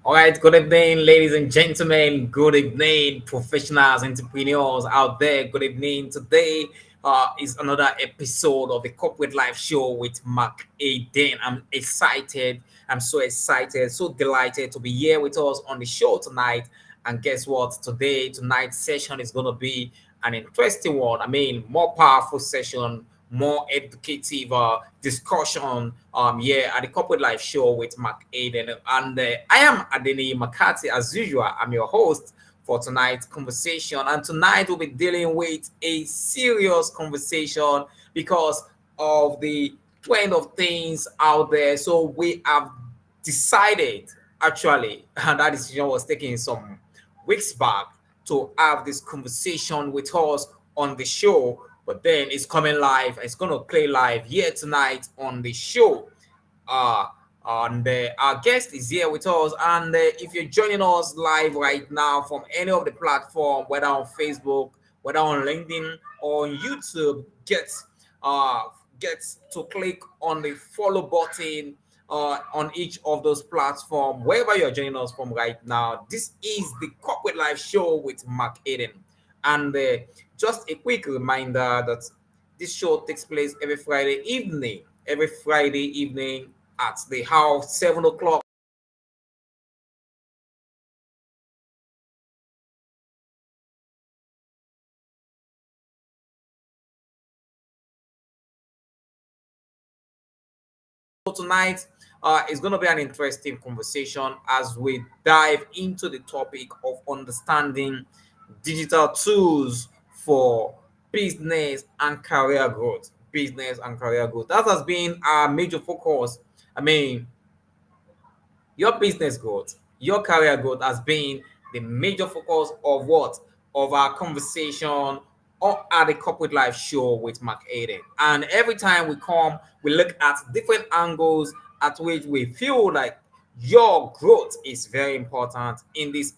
All right, good evening, ladies and gentlemen. Good evening, professionals, entrepreneurs out there. Good evening. Today is another episode of the Corporate Life Show with McAden. I'm excited. I'm so excited, so delighted to be here with us on the show tonight. And guess what? Tonight's session is going to be an interesting one. I mean, more powerful session, more educative discussion yeah, at the Corporate Life Show with McAden. And I am Adeni Makati as usual. I'm your host for tonight's conversation. And tonight we'll be dealing with a serious conversation because of the trend of things out there. So we have decided actually, and that decision was taken some weeks back, to have this conversation with us on the show. But then it's coming live. It's going to play live here tonight on the show. Uh, and our guest is here with us. And if you're joining us live right now from any of the platform, whether on Facebook, whether on LinkedIn or on YouTube, uh, get to click on the follow button on each of those platforms, wherever you're joining us from right now. This is the Corporate Life Show with McAden. And just a quick reminder that this show takes place every Friday evening at the house, 7 o'clock. So tonight is going to be an interesting conversation as we dive into the topic of understanding digital tools for business and career growth. Business and career growth. That has been our major focus. I mean, your business growth, your career growth has been the major focus of what? Of our conversation or at the Corporate Life Show with McAden. And every time we come, we look at different angles at which we feel like your growth is very important in this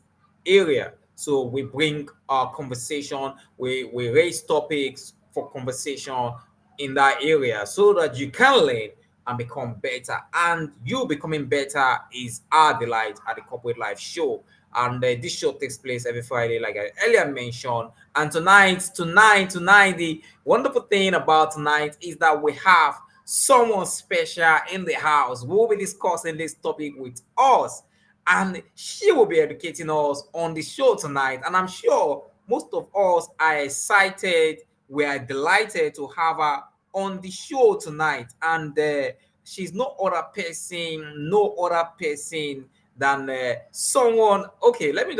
area. So we bring our conversation, we raise topics for conversation in that area so that you can learn and become better. And you becoming better is our delight at the Corporate Life Show. And this show takes place every Friday, like I earlier mentioned. And tonight, the wonderful thing about tonight is that we have someone special in the house. We'll be discussing this topic with us, and she will be educating us on the show tonight. And I'm sure most of us are excited. We are delighted to have her on the show tonight. And she's no other person than someone. Okay, let me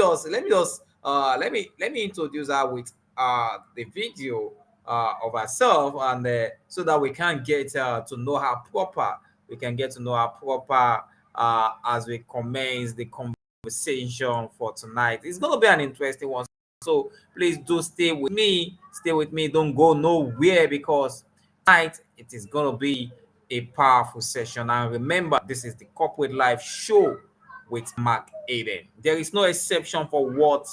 introduce her with the video of herself, and so that we can get to know her proper. We can get to know her proper as we commence the conversation for tonight. It's going to be an interesting one. So please do stay with me. Stay with me. Don't go nowhere, because tonight it is going to be a powerful session. And remember, this is the Corporate Life Show with McAden. There is no exception for what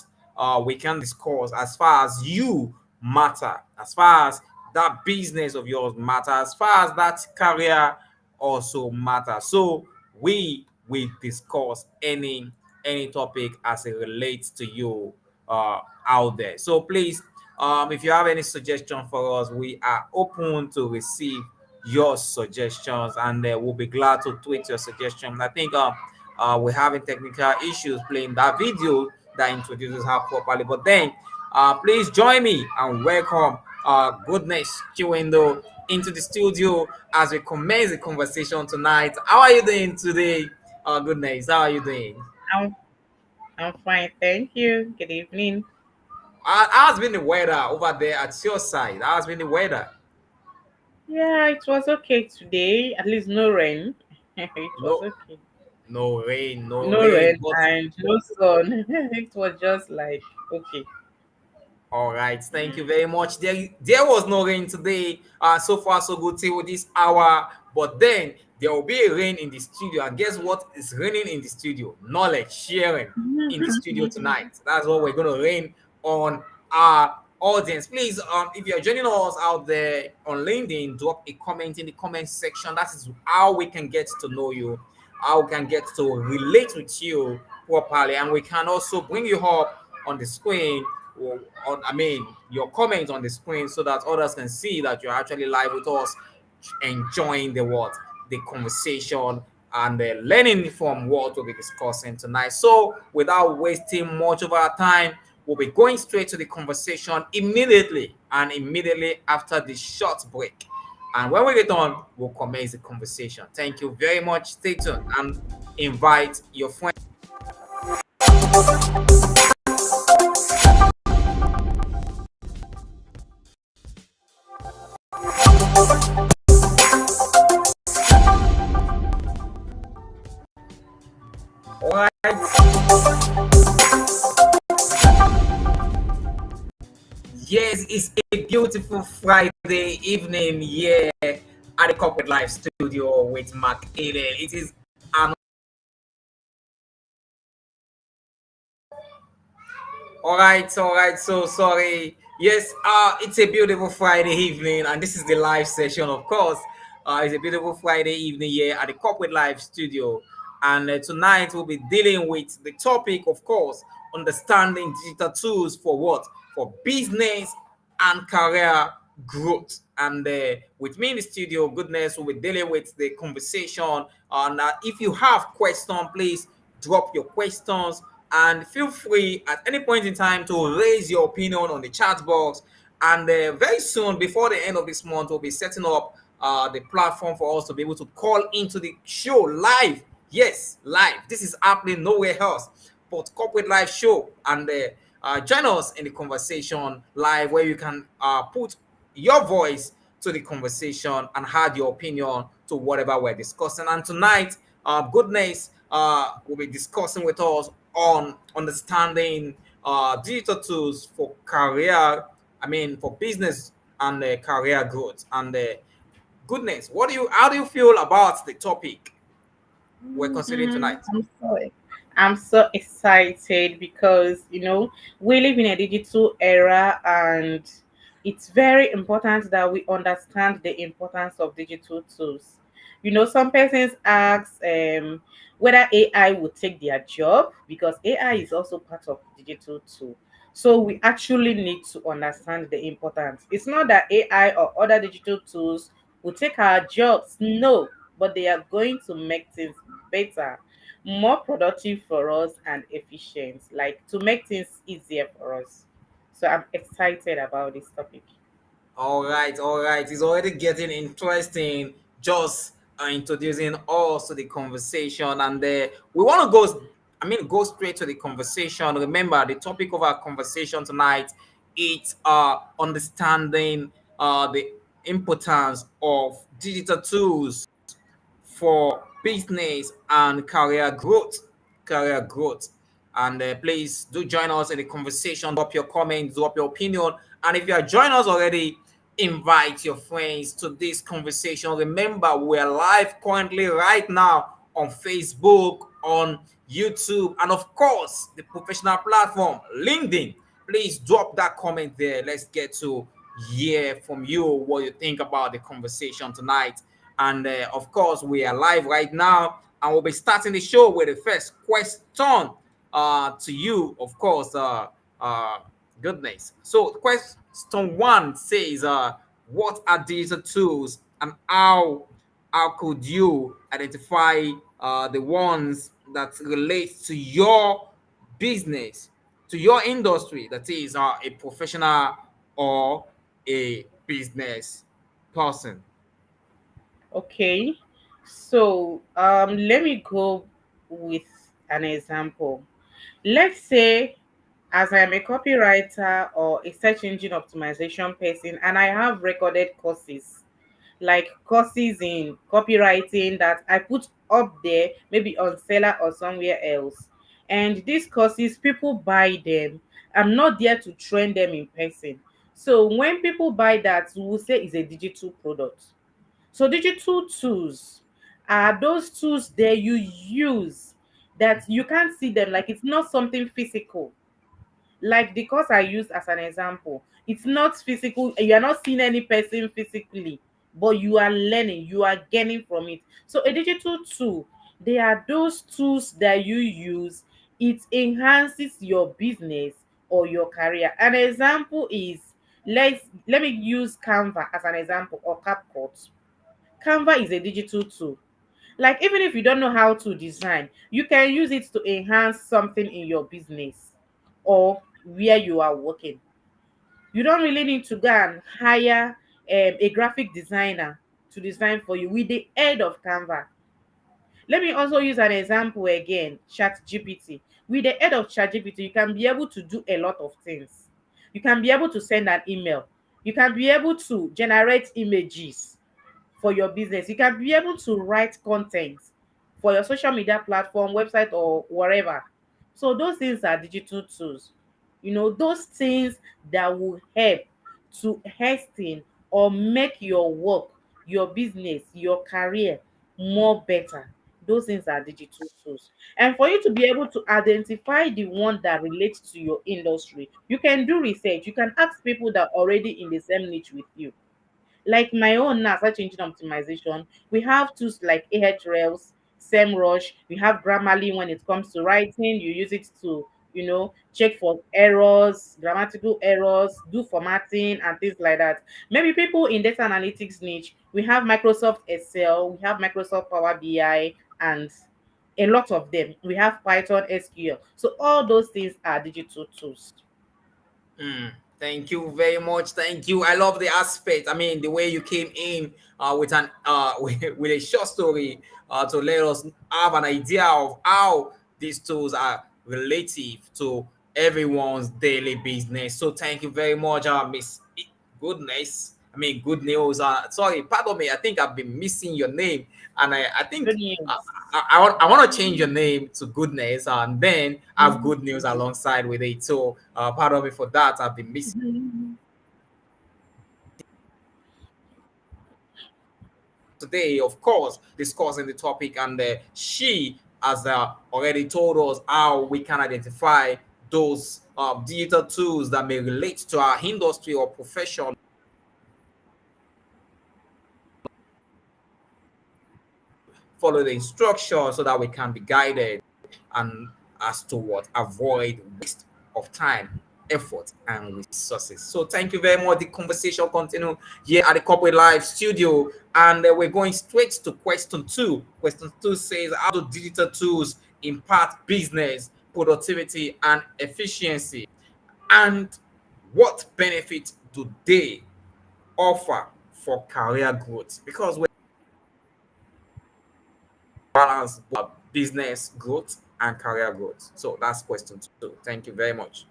we can discuss as far as you matter, as far as that business of yours matter, as far as that career also matter. So we will discuss any topic as it relates to you out there. So please, if you have any suggestion for us, we are open to receive your suggestions, and we'll be glad to tweet your suggestion. I think we're having technical issues playing that video that introduces her properly. But then, please join me and welcome Goodnews Chinwendu into the studio as we commence the conversation tonight. How are you doing today, Goodnews? How are you doing? I'm I'm fine, thank you. Good evening. How's been the weather over there at your side? How's been the weather? Yeah, it was okay today. At least no rain. It was No, okay. no rain, no No rain. rain But and no sun. It was just like okay. All right, thank you very much. There was no rain today. So far so good till this hour. But then there will be a rain in the studio. And guess what is raining in the studio? Knowledge sharing in the studio tonight. That's what we're gonna rain on our audience. Please, if you're joining us out there on LinkedIn, drop a comment in the comment section. That is how we can get to know you, how we can get to relate with you properly, and we can also bring you up on the screen, or on, I mean, your comments on the screen, so that others can see that you're actually live with us, enjoying the conversation, and learning from what we'll be discussing tonight. So, without wasting much of our time, we'll be going straight to the conversation immediately, and immediately after the short break. And when we return, we'll commence the conversation. Thank you very much. Stay tuned and invite your friends. All right. Yes, it's a beautiful Friday evening here at the Corporate Life Studio with McAden. It is an all right. So sorry. Yes, it's a beautiful Friday evening, and this is the live session, of course. It's a beautiful Friday evening here at the Corporate Live Studio, and tonight we'll be dealing with the topic, of course, understanding digital tools for what? For business and career growth. And with me in the studio, goodness, we'll be dealing with the conversation. And if you have questions, please drop your questions, and feel free at any point in time to raise your opinion on the chat box. And very soon, before the end of this month, we'll be setting up the platform for us to be able to call into the show live. Yes, live. This is happening nowhere else but Corporate Live Show. And join us in the conversation live, where you can put your voice to the conversation and add your opinion to whatever we're discussing. And tonight, Goodness will be discussing with us on understanding digital tools for career, for business and career growth. And Goodness, how do you feel about the topic we're considering Mhm. tonight? I'm so excited because we live in a digital era, and it's very important that we understand the importance of digital tools. Some persons ask whether AI will take their job, because AI is also part of digital tool. So we actually need to understand the importance. It's not that AI or other digital tools will take our jobs, no, but they are going to make things better, more productive for us, and efficient, like to make things easier for us. So I'm excited about this topic. All right. It's already getting interesting. Just introducing us to the conversation, and we want to go straight to the conversation. Remember, the topic of our conversation tonight is understanding the importance of digital tools for business and career growth. And please do join us in the conversation. Drop your comments, drop your opinion, and if you are joining us already, invite your friends to this conversation. Remember, we're live currently right now on Facebook, on YouTube, and of course the professional platform LinkedIn. Please drop that comment there. Let's get to hear from you what you think about the conversation tonight. And of course, we are live right now, and we'll be starting the show with the first question to you, of course. Uh, Goodness. So, question one says, "What are digital tools, and how could you identify the ones that relate to your business, to your industry? That is, a professional or a business person." Okay, so let me go with an example. Let's say, as I am a copywriter or a search engine optimization person, and I have recorded courses, like courses in copywriting that I put up there, maybe on Seller or somewhere else. And these courses, people buy them, I'm not there to train them in person. So when people buy that, we will say it's a digital product. So digital tools are those tools that you use that you can't see them, like it's not something physical. Like the course I used as an example, it's not physical. You are not seeing any person physically, but you are learning, you are gaining from it. So a digital tool, they are those tools that you use. It enhances your business or your career. An example is, let me use Canva as an example, or CapCut. Canva is a digital tool. Like even if you don't know how to design, you can use it to enhance something in your business or where you are working. You don't really need to go and hire a graphic designer to design for you with the aid of Canva. Let me also use an example again, ChatGPT. With the aid of ChatGPT, you can be able to do a lot of things. You can be able to send an email. You can be able to generate images for your business. You can be able to write content for your social media platform, website, or wherever. So those things are digital tools. Those things that will help to hasten or make your work, your business, your career more better. Those things are digital tools. And for you to be able to identify the one that relates to your industry, you can do research. You can ask people that are already in the same niche with you. Like my own now, search engine optimization, we have tools like Ahrefs, SEMrush, we have Grammarly. When it comes to writing, you use it to, check for errors, grammatical errors, do formatting and things like that. Maybe people in data analytics niche, we have Microsoft Excel, we have Microsoft Power BI, and a lot of them. We have Python, SQL. So all those things are digital tools. Mm, thank you very much. Thank you. I love the aspect. I mean, the way you came in with an with a short story to let us have an idea of how these tools are relative to everyone's daily business. So thank you very much, Miss Goodness. I mean, good news. Sorry, pardon me. I think I've been missing your name, and I think Good uh, news. I want to change your name to Goodness, and then have good news alongside with it. So, pardon me for that. I've been missing today, of course, discussing the topic, and she has already told us how we can identify those digital tools that may relate to our industry or profession. Follow the instructions so that we can be guided and as to what avoid waste of time, effort, and resources. So thank you very much. The conversation continue here at the Corporate Live Studio, and we're going straight to question two. Question two says, how do digital tools impact business, productivity, and efficiency? And what benefits do they offer for career growth? Because we balance business growth and career growth. So that's question two. Thank you very much.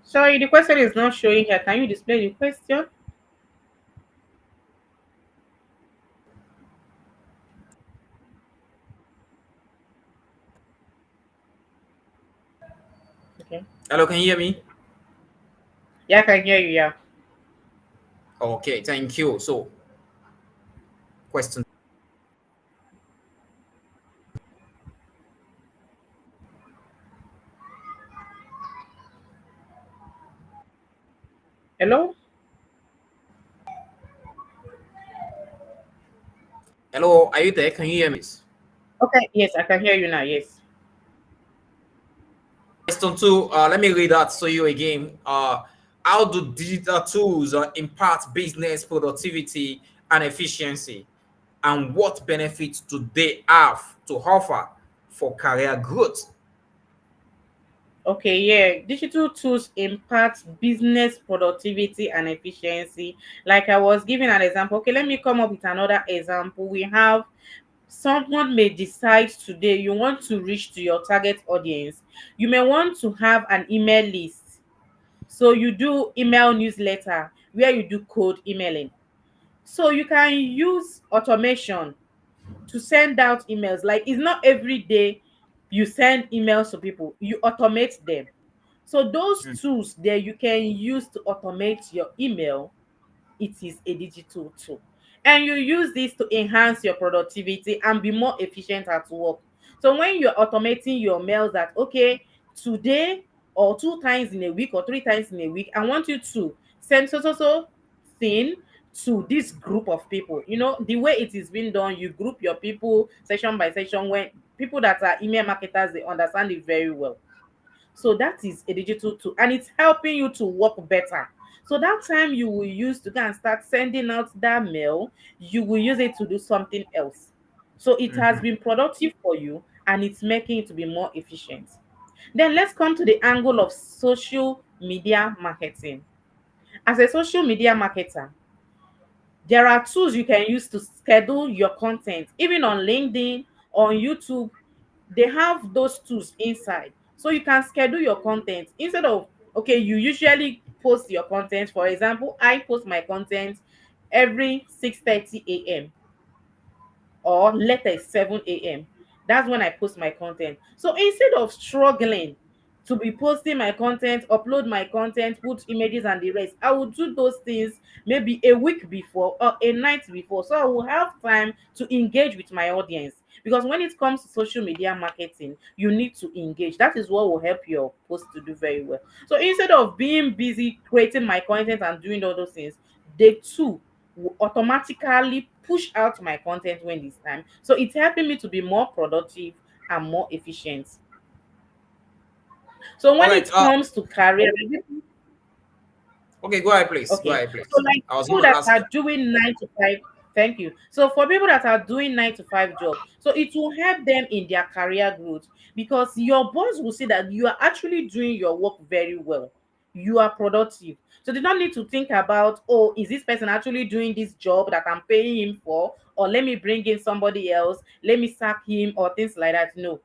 Sorry, the question is not showing here. Can you display the question? Okay. Hello, can you hear me? Yeah, I can hear you. Yeah. Okay, thank you. So, question. Hello? Hello, are you there? Can you hear me? Okay. Yes, I can hear you now. Yes. Question two. Let me read that to you again. How do digital tools impact business productivity and efficiency? And what benefits do they have to offer for career growth? Okay. Yeah. Digital tools impact business productivity and efficiency. Like I was giving an example. Okay, let me come up with another example. We have someone may decide today you want to reach to your target audience. You may want to have an email list. So you do email newsletter where you do cold emailing. So you can use automation to send out emails. Like it's not every day you send emails to people, you automate them. So those Mm. tools there you can use to automate your email, it is a digital tool. And you use this to enhance your productivity and be more efficient at work. So when you're automating your mails that, okay, today or two times in a week or three times in a week, I want you to send so thing to this group of people. You know, the way it is being done, you group your people section by section. When people that are email marketers, they understand it very well. So that is a digital tool and it's helping you to work better. So that time you will use to go and start sending out that mail, you will use it to do something else. So it has Mhm. been productive for you and it's making it to be more efficient. Then let's come to the angle of social media marketing. As a social media marketer, there are tools you can use to schedule your content, even on LinkedIn, on YouTube. They have those tools inside. So you can schedule your content instead of, okay, you usually post your content. For example, I post my content every 6:30 a.m. or later 7 a.m. That's when I post my content. So instead of struggling to be posting my content, upload my content, put images and the rest, I will do those things maybe a week before or a night before. So I will have time to engage with my audience. Because when it comes to social media marketing, you need to engage. That is what will help your post to do very well. So instead of being busy creating my content and doing all those things, they too will automatically push out my content when it's time. So it's helping me to be more productive and more efficient. So All when right. it comes to career, Okay, go ahead, please. Go okay, ahead, so please. like I was people gonna that ask. are doing 9 to 5, thank you. So for people that are doing 9 to 5 job, so it will help them in their career growth because your boss will see that you are actually doing your work very well. You are productive. So they don't need to think about, oh, is this person actually doing this job that I'm paying him for? Or let me bring in somebody else, let me sack him, or things like that. No.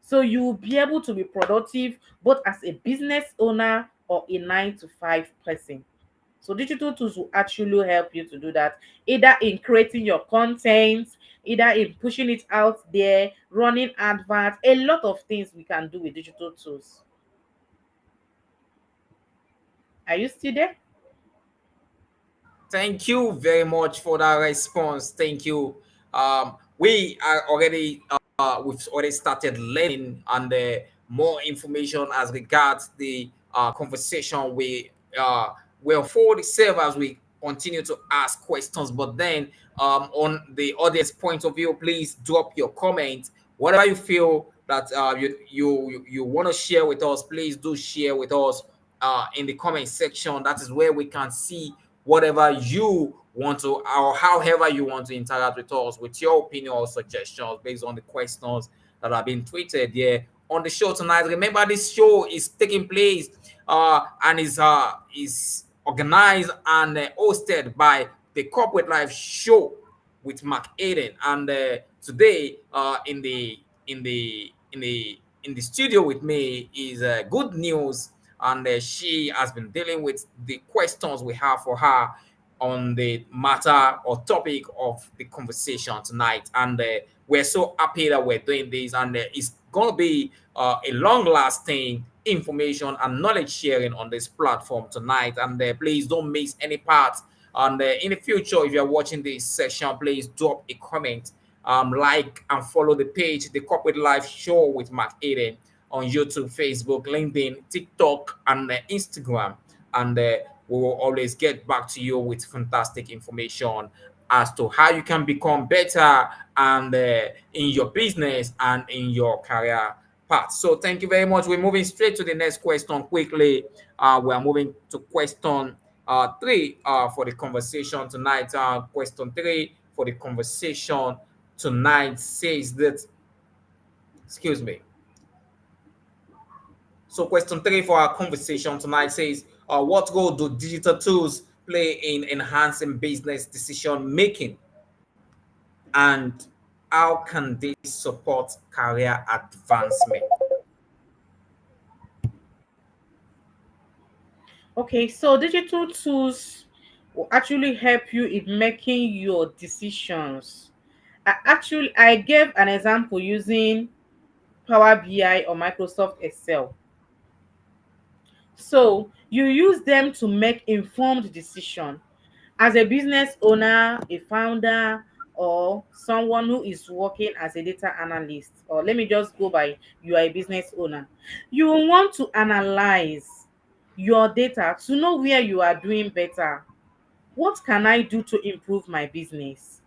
So you will be able to be productive both as a business owner or a 9 to 5 person. So digital tools will actually help you to do that, either in creating your content, either in pushing it out there, running adverts, a lot of things we can do with digital tools. Are you still there? Thank you very much for that response. Thank you. We are already we've already started learning and more information as regards the conversation. We will forward itself as we continue to ask questions. But then, on the audience point of view, please drop your comment. Whatever you feel that you want to share with us, please do share with us in the comment section. That is where we can see whatever you want to, or however you want to interact with us with your opinion or suggestions based on the questions that have been tweeted here on the show tonight. Remember, this show is taking place and is organized and hosted by the Corporate Life Show with McAden. And today, in the studio with me is Good News, and she has been dealing with the questions we have for her on the matter or topic of the conversation tonight. And we're so happy that we're doing this, and it's going to be a long lasting information and knowledge sharing on this platform tonight. And please don't miss any part. And in the future, if you're watching this session, please drop a comment, like and follow the page, the Corporate Life Show with Mark Aiden, on YouTube, Facebook, LinkedIn, TikTok, and Instagram. And we will always get back to you with fantastic information as to how you can become better and in your business and in your career path. So thank you very much. We're moving straight to the next question quickly. We are moving to question three for the conversation tonight. Question three for the conversation tonight says that, excuse me. So question three for our conversation tonight says, what role do digital tools play in enhancing business decision making, and how can they support career advancement? Okay, so digital tools will actually help you in making your decisions. I gave an example using Power BI or Microsoft Excel. So you use them to make informed decision. As a business owner, a founder, or someone who is working as a data analyst, or let me just go by, you are a business owner, you will want to analyze your data to know where you are doing better. What can I do to improve my business?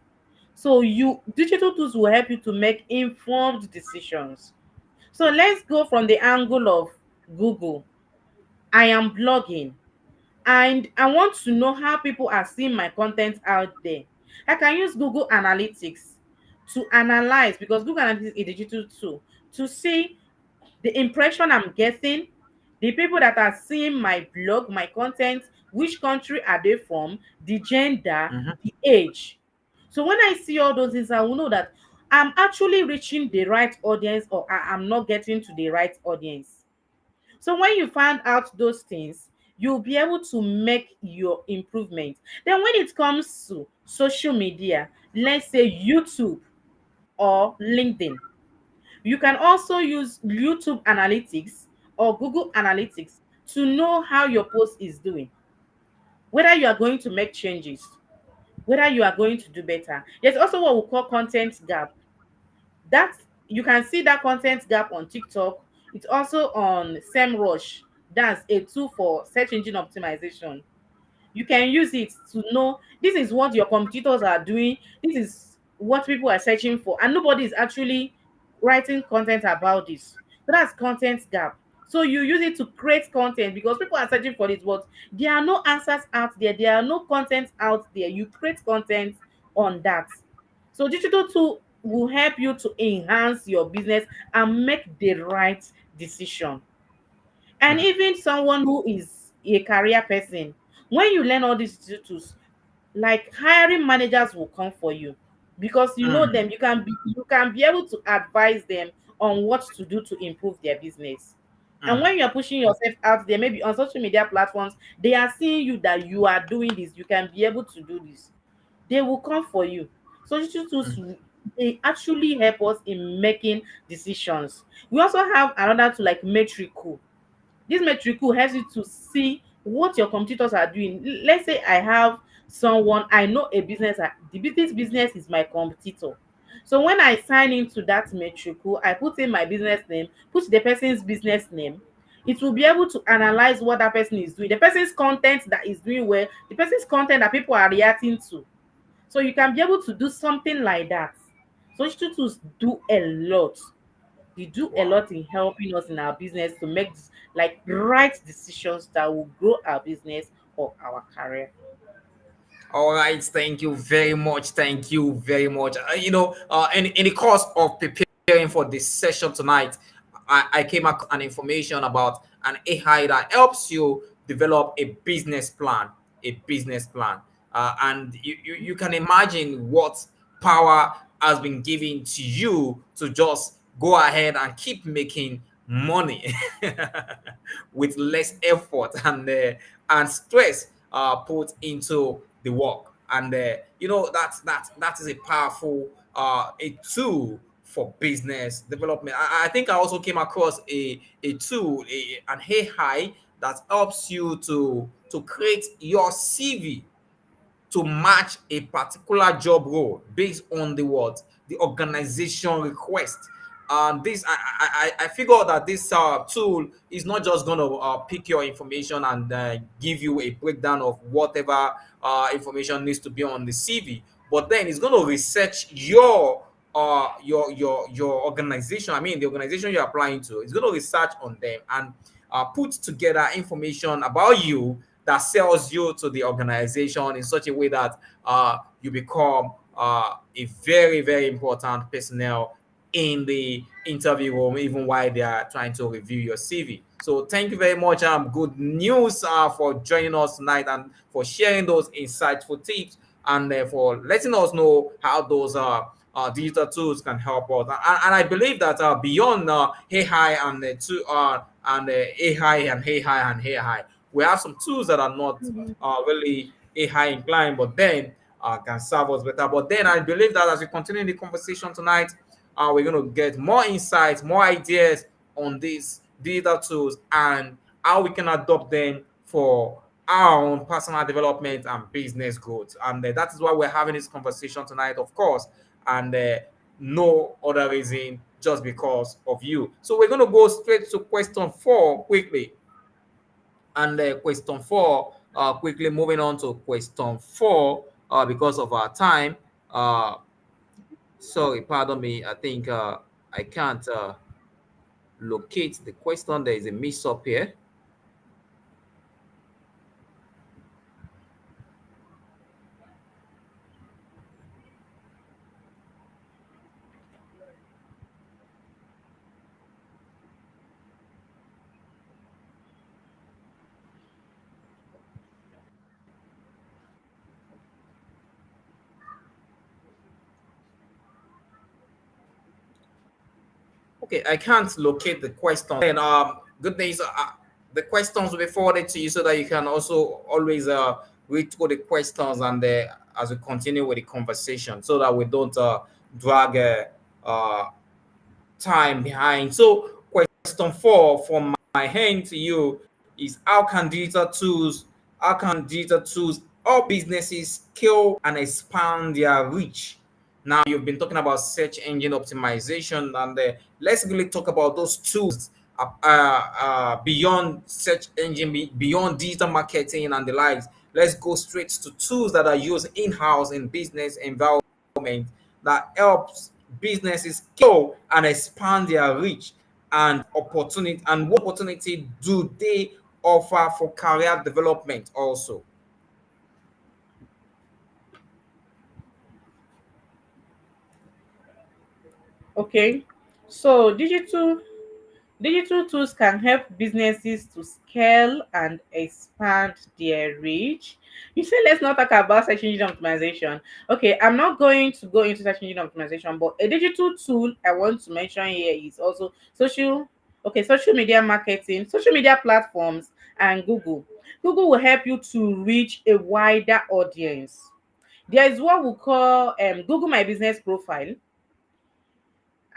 So you digital tools will help you to make informed decisions. So let's go from the angle of Google. I am blogging and I want to know how people are seeing my content out there. I can use Google Analytics to analyze, because Google Analytics is a digital tool, to see the impression I'm getting, the people that are seeing my blog, my content, which country are they from, the gender, Mhm. the age. So when I see all those things, I will know that I'm actually reaching the right audience, or I'm not getting to the right audience. So when you find out those things, you'll be able to make your improvement. Then when it comes to social media, let's say YouTube or LinkedIn, you can also use YouTube Analytics or Google Analytics to know how your post is doing, whether you are going to make changes, whether you are going to do better. There's also what we call content gap. That you can see that content gap on TikTok. It's also on SEMrush. That's a tool for search engine optimization. You can use it to know this is what your competitors are doing, this is what people are searching for, and nobody is actually writing content about this. So that's content gap. So you use it to create content because people are searching for it, but there are no answers out there, there are no content out there. You create content on that. So digital tool will help you to enhance your business and make the right decision. And even someone who is a career person, when you learn all these tools, like hiring managers will come for you because you know Mm. them. You can be able to advise them on what to do to improve their business. And Mm. when you're pushing yourself out there, maybe on social media platforms, they are seeing you that you are doing this, you can be able to do this, they will come for you. So digital tools, they actually help us in making decisions. We also have another tool like Metricool. This metric will help you to see what your competitors are doing. Let's say I have someone, I know a business, this business is my competitor. So when I sign into that metrical, I put in my business name, put the person's business name, it will be able to analyze what that person is doing, the person's content that is doing well, the person's content that people are reacting to. So you can be able to do something like that. So digital tools do a lot. They do a Wow. lot in helping us in our business to make like right decisions that will grow our business or our career. All right, thank you very much. Thank you very much. In the course of preparing for this session tonight, I came across an information about an AI that helps you develop a business plan. A business plan. And you can imagine what power has been given to you to just go ahead and keep making money with less effort and stress put into the work. And that is a powerful a tool for business development. I think I also came across a tool, an AI that helps you to create your CV to match a particular job role based on the organization request. This I figure that this tool is not just going to pick your information and give you a breakdown of whatever information needs to be on the CV, but then it's going to research your organization. I mean, the organization you're applying to. It's going to research on them and put together information about you that sells you to the organization in such a way that you become a very, very important personnel in the interview room, even while they are trying to review your CV. So thank you very much. Good news for joining us tonight and for sharing those insightful tips and for letting us know how those digital tools can help us. And I believe that beyond AI and AI and AI and AI, we have some tools that are not really AI inclined, but then can serve us better. But then I believe that as we continue the conversation tonight, we're going to get more insights, more ideas on these digital tools and how we can adopt them for our own personal development and business growth. And that is why we're having this conversation tonight, of course, and no other reason, just because of you. So we're going to go straight to question 4 quickly. And question 4, quickly moving on to question 4, because of our time. Sorry, pardon me. I think I can't locate the question. There is a mix up here. Okay, I can't locate the question. And good days. The questions will be forwarded to you so that you can also always read through the questions, and as we continue with the conversation, so that we don't drag time behind. So, question 4 from my hand to you is: how can digital tools help businesses scale and expand their reach? Now, you've been talking about search engine optimization, and let's really talk about those tools beyond search engine, beyond digital marketing and the likes. Let's go straight to tools that are used in-house in business environment that helps businesses scale and expand their reach and opportunity. And what opportunity do they offer for career development also? Okay, so digital tools can help businesses to scale and expand their reach. You say let's not talk about search engine optimization. Okay, I'm not going to go into search engine optimization, but a digital tool I want to mention here is also social media marketing, social media platforms, and Google. Google will help you to reach a wider audience. There is what we call Google My Business Profile.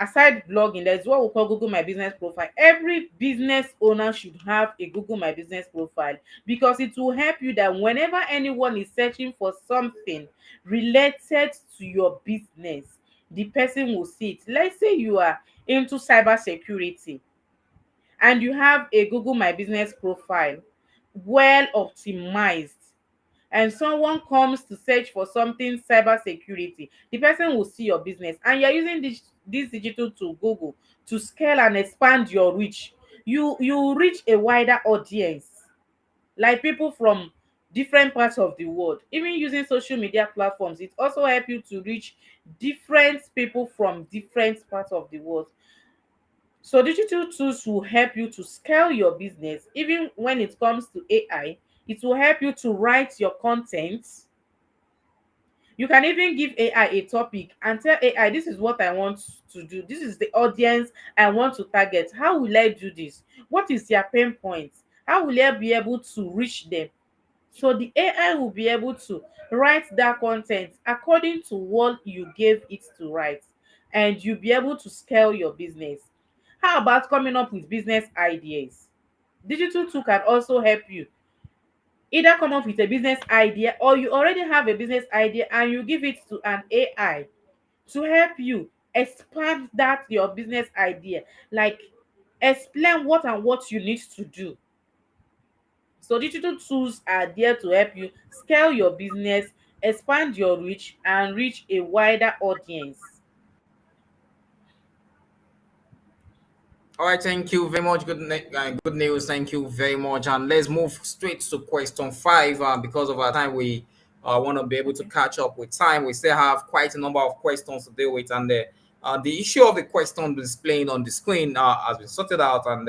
Aside blogging, there's what we call Google My Business Profile. Every business owner should have a Google My Business Profile, because it will help you that whenever anyone is searching for something related to your business, the person will see it. Let's say you are into cyber security and you have a Google My Business Profile well optimized, and someone comes to search for something cyber security, the person will see your business, and you're using this digital to Google to scale and expand your reach. You reach a wider audience, like people from different parts of the world. Even using social media platforms, it also help you to reach different people from different parts of the world. So digital tools will help you to scale your business. Even when it comes to AI, it will help you to write your content. You can even give AI a topic and tell AI, this is what I want to do. This is the audience I want to target. How will I do this? What is their pain point? How will I be able to reach them? So the AI will be able to write that content according to what you gave it to write, and you'll be able to scale your business. How about coming up with business ideas? Digital tool can also help you either come up with a business idea, or you already have a business idea and you give it to an AI to help you expand that your business idea, like explain what and what you need to do. So digital tools are there to help you scale your business, expand your reach, and reach a wider audience. All right, thank you very much. Good news. Thank you very much. And let's move straight to question 5. Because of our time, we want to be able to Okay. catch up with time. We still have quite a number of questions to deal with, and the issue of the question displaying on the screen has been sorted out, and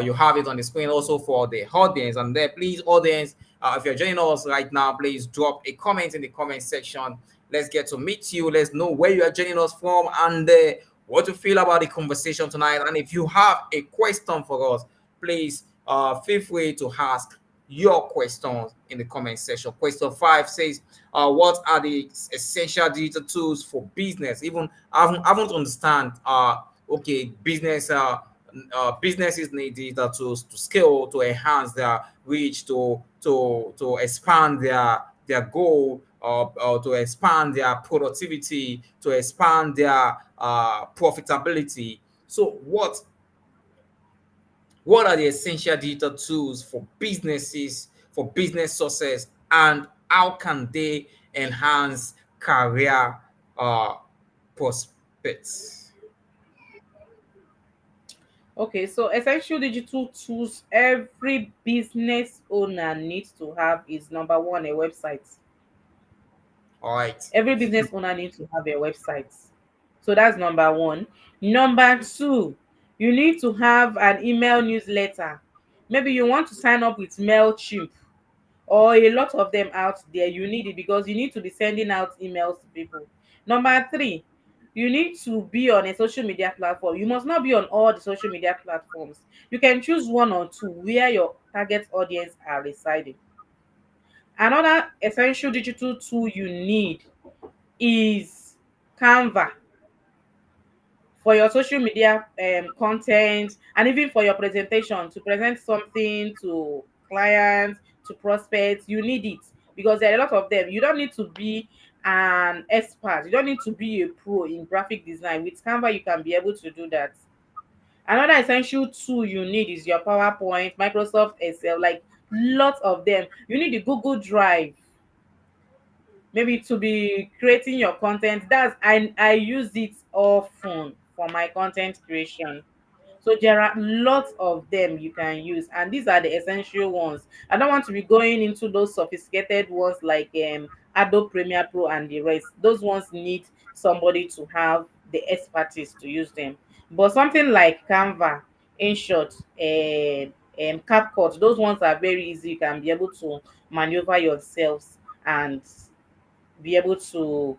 you have it on the screen also for the audience. And there, please, audience, if you're joining us right now, please drop a comment in the comment section. Let's get to meet you. Let's know where you are joining us from, and what you feel about the conversation tonight. And if you have a question for us, please feel free to ask your questions in the comment section. Question 5 says, what are the essential digital tools for business? Even I haven't understand. Okay, business. businesses need digital tools to scale, to enhance their reach, to expand their goal, or to expand their productivity, to expand their profitability. So what are the essential digital tools for businesses, for business success, and how can they enhance career uh, prospects? Okay, so essential digital tools every business owner needs to have is number one, a website. All right. Every business owner needs to have a website. So that's number one. Number two, you need to have an email newsletter. Maybe you want to sign up with MailChimp or a lot of them out there. You need it because you need to be sending out emails to people. Number three, you need to be on a social media platform. You must not be on all the social media platforms. You can choose one or two where your target audience are residing. Another essential digital tool you need is Canva for your social media content, and even for your presentation, to present something to clients, to prospects. You need it because there are a lot of them. You don't need to be an expert, you don't need to be a pro in graphic design. With Canva you can be able to do that. Another essential tool you need is your PowerPoint, Microsoft Excel, like lots of them. You need the Google Drive, maybe to be creating your content. That's I use it often for my content creation. So there are lots of them you can use, and these are the essential ones. I don't want to be going into those sophisticated ones like Adobe Premiere Pro and the rest. Those ones need somebody to have the expertise to use them. But something like Canva, in short, CapCut, those ones are very easy. You can be able to maneuver yourselves and be able to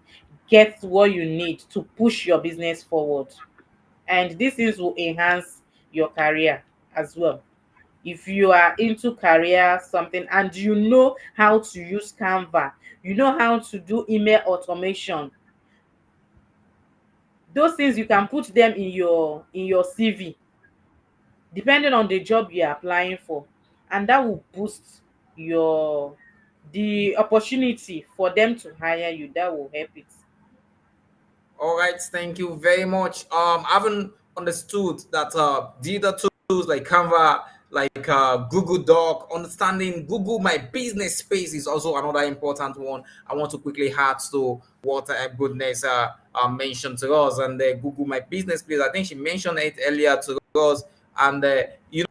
get what you need to push your business forward. And these things will enhance your career as well. If you are into career something and you know how to use Canva, you know how to do email automation, those things you can put them in your CV depending on the job you are applying for, and that will boost your the opportunity for them to hire you. That will help it. All right, thank you very much. I haven't understood that digital tools like Canva, like Google Doc, understanding Google My Business Space is also another important one. I want to quickly add to what Goodness mentioned to us, and Google My Business Space. I think she mentioned it earlier to us, and you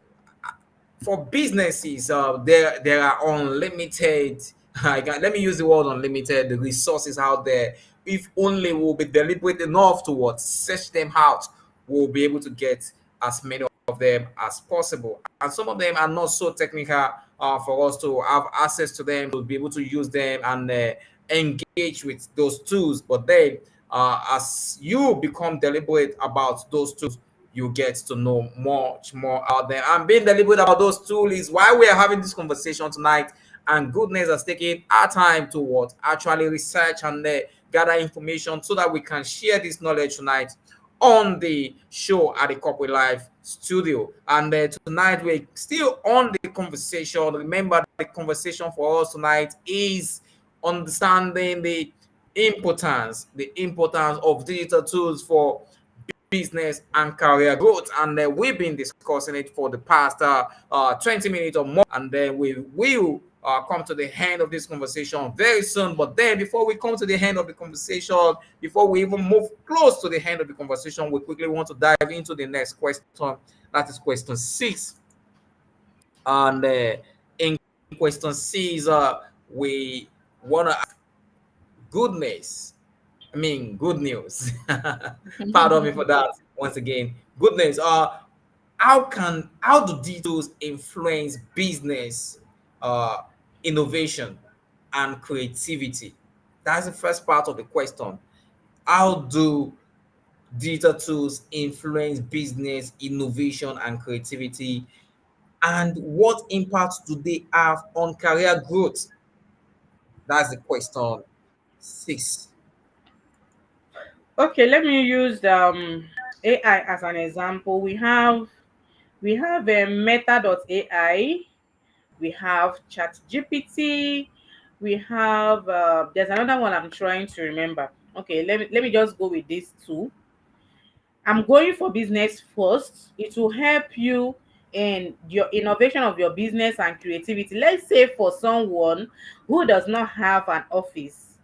for businesses, there are unlimited. Let me use the word unlimited. The resources out there. If only we'll be deliberate enough to what search them out, we'll be able to get as many of them as possible. And some of them are not so technical for us to have access to them, to be able to use them and engage with those tools. But then, as you become deliberate about those tools, you get to know much more out there. And being deliberate about those tools is why we are having this conversation tonight. And Goodness has taken our time to what actually research and gather information so that we can share this knowledge tonight on the show at the Corporate Life Studio. And tonight we're still on the conversation. Remember, the conversation for us tonight is understanding the importance of digital tools for business and career growth. And we've been discussing it for the past 20 minutes or more. And then we will come to the end of this conversation very soon. But then, before we come to the end of the conversation, before we even move close to the end of the conversation, we quickly want to dive into the next question. That is question six. And in question six, we want to goodness good news. Pardon me for that once again. Goodness. How do details influence business, uh, innovation, and creativity? That's the first part of the question. How do digital tools influence business, innovation, and creativity? And what impact do they have on career growth? That's the question six. Okay, let me use AI as an example. We have We have Meta.ai. We have ChatGPT. We have there's another one I'm trying to remember. Okay, let me just go with these two. I'm going for business first. It will help you in your innovation of your business and creativity. Let's say for someone who does not have an office,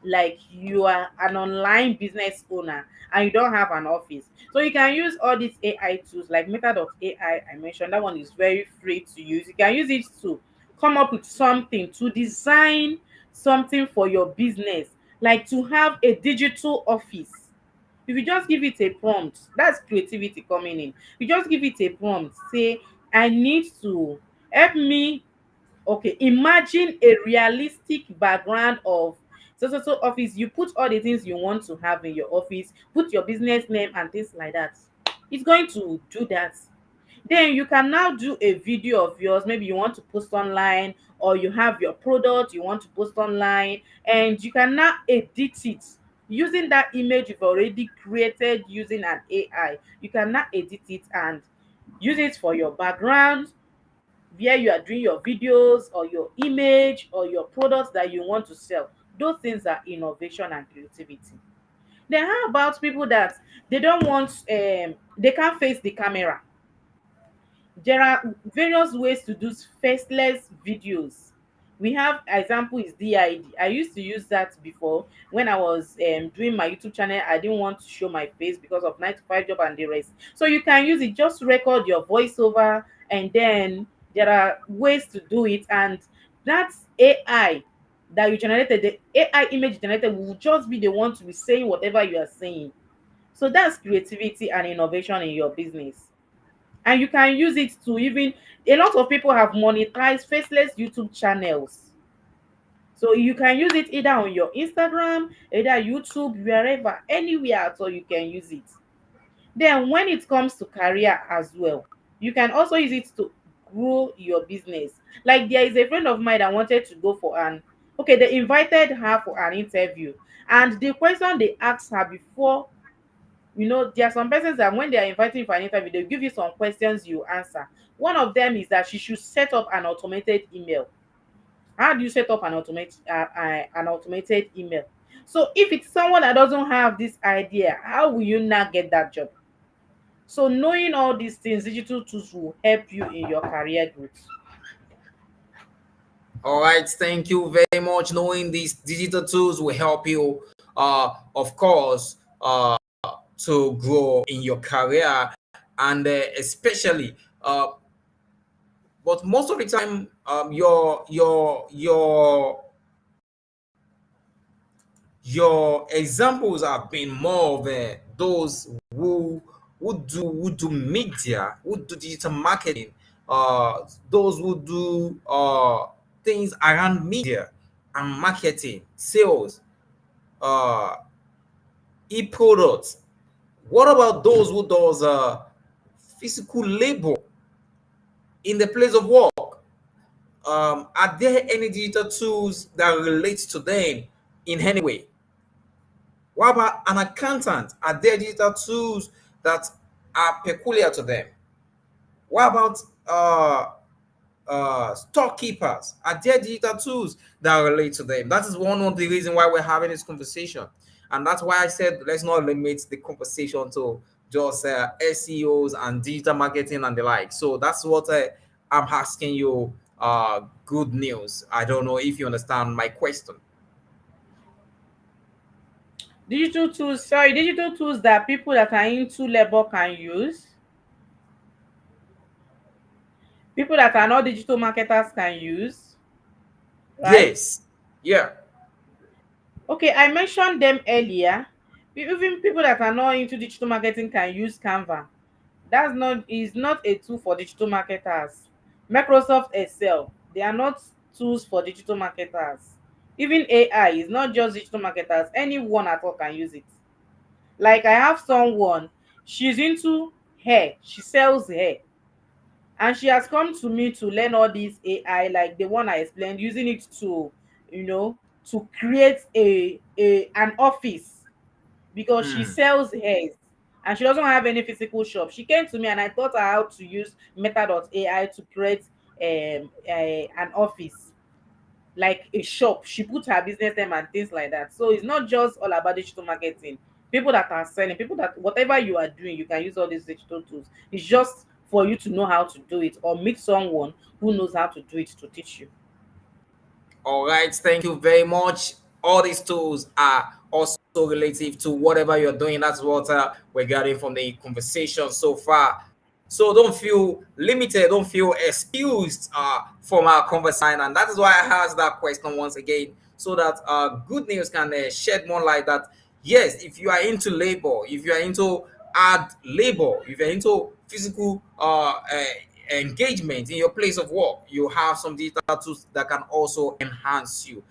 like you are an online business owner and you don't have an office. So you can use all these AI tools like Meta.ai I mentioned. That one is very free to use. You can use it to come up with something, to design something for your business, like to have a digital office. If you just give it a prompt, that's creativity coming in. You just give it a prompt, say, I need to help me. Okay, imagine a realistic background of so office. You put all the things you want to have in your office, put your business name and things like that. It's going to do that. Then you can now do a video of yours. Maybe you want to post online, or you have your product you want to post online, and you can now edit it using that image you've already created using an AI. You can now edit it and use it for your background where you are doing your videos or your image or your products that you want to sell. Those things are innovation and creativity. Then how about people that they don't want they can't face the camera? There are various ways to do faceless videos. We have example is DID. I used to use that before when I was doing my YouTube channel. I didn't want to show my face because of 9 to 5 job and the rest. So you can use it, just record your voiceover, and then there are ways to do it. And that's AI that you generated. The AI image generated will just be the one to be saying whatever you are saying. So that's creativity and innovation in your business. And you can use it to even, a lot of people have monetized faceless YouTube channels. So you can use it either on your Instagram, either YouTube, wherever, anywhere at all you can use it. Then when it comes to career as well, you can also use it to grow your business. Like there is a friend of mine that wanted to go for an, okay, they invited her for an interview, and the question they asked her before, there are some persons that when they are inviting you for an interview, they give you some questions you answer. One of them is that she should set up an automated email. How do you set up an automated email? So if it's someone that doesn't have this idea, how will you not get that job? So knowing all these things, digital tools will help you in your career growth. All right, thank you very much. Knowing these digital tools will help you, of course, to grow in your career, and especially, but most of the time, your examples have been more of those who do media, who do digital marketing, those who do things around media and marketing, sales, uh, e-products. What about those who does physical labor in the place of work? Are there any digital tools that relate to them in any way? What about an accountant? Are there digital tools that are peculiar to them? What about storekeepers? Are there digital tools that relate to them? That is one of the reasons why we're having this conversation. And that's why I said let's not limit the conversation to just SEOs and digital marketing and the like. So that's what I'm asking you. Good news. I don't know if you understand my question. Digital tools that people that are into labor can use. People that are not digital marketers can use, right? Yes. Yeah. Okay, I mentioned them earlier. Even people that are not into digital marketing can use Canva. That's not is not a tool for digital marketers. Microsoft Excel, they are not tools for digital marketers. Even AI is not just digital marketers. Anyone at all can use it. Like I have someone, she's into hair. She sells hair. And she has come to me to learn all these AI, like the one I explained, using it to, you know, create a an office because she Hmm. sells hairs. and she doesn't have any physical shop. She came to me and I taught her how to use Meta.ai to create an office, like a shop. She put her business name and things like that. So it's not just all about digital marketing. People that are selling, people that whatever you are doing, you can use all these digital tools. It's just for you to know how to do it or meet someone who knows how to do it to teach you. All right, thank you very much. All these tools are also relative to whatever you're doing. That's what we're getting from the conversation so far. So don't feel limited, don't feel excused from our conversation. And that is why I asked that question once again, so that good news can shed more light that yes, if you are into labor, if you are into hard labor, if you're into physical engagement in your place of work, you have some digital tools that can also enhance you.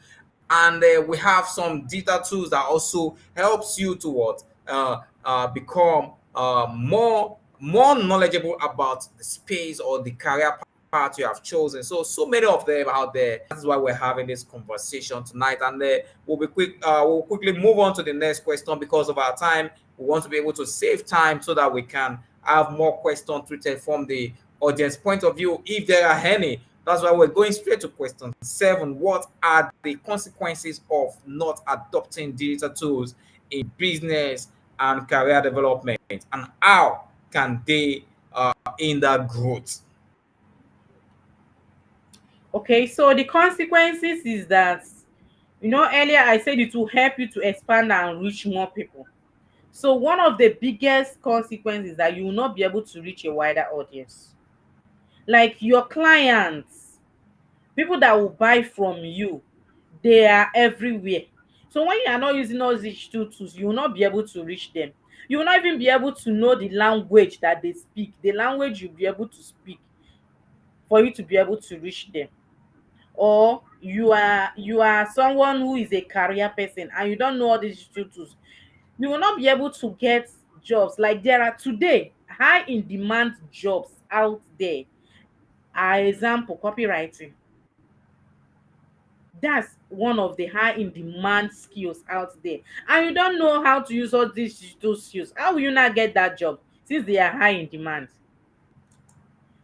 And we have some digital tools that also helps you to what become more knowledgeable about the space or the career path you have chosen. So many of them out there. That's why we're having this conversation tonight. And we'll quickly move on to the next question because of our time. We want to be able to save time so that we can have more questions treated from the audience point of view, if there are any. That's why we're going straight to question 7. What are the consequences of not adopting digital tools in business and career development, and how can they hinder growth? Okay, so the consequences is that, earlier I said it will help you to expand and reach more people. So one of the biggest consequences is that you will not be able to reach a wider audience. Like your clients, people that will buy from you, they are everywhere. So when you are not using all these digital tools, you will not be able to reach them. You will not even be able to know the language that they speak, the language you'll be able to speak for you to be able to reach them. Or you are someone who is a career person and you don't know all these digital tools, you will not be able to get jobs. Like there are today high in demand jobs out there. Example, copywriting. That's one of the high in demand skills out there, and you don't know how to use all these digital skills. How will you not get that job since they are high in demand?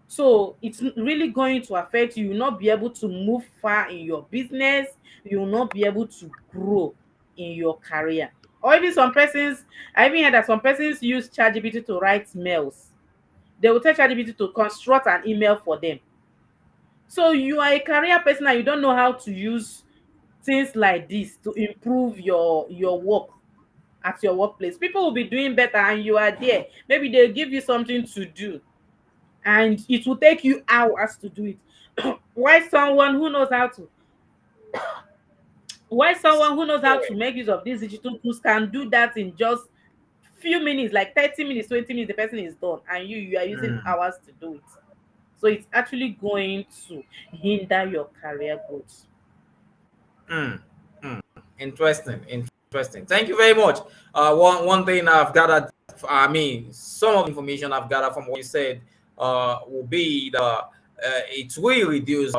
So it's really going to affect you. You will not be able to move far in your business. You will not be able to grow in your career. Or even some persons, I even heard that some persons use ChatGPT to write mails. They will tell ChatGPT to construct an email for them. So you are a career person and you don't know how to use things like this to improve your work at your workplace. People will be doing better and you are there. Maybe they'll give you something to do and it will take you hours to do it. Why someone who knows how to why someone who knows how to make use of these digital tools can do that in just few minutes, like 30 minutes, 20 minutes, the person is done, and you are using Mm, hours to do it. So it's actually going to hinder your career growth. mm, mm. Interesting, interesting. Thank you very much. One thing I've gathered, I mean, some of the information I've gathered from what you said will be that it will reduce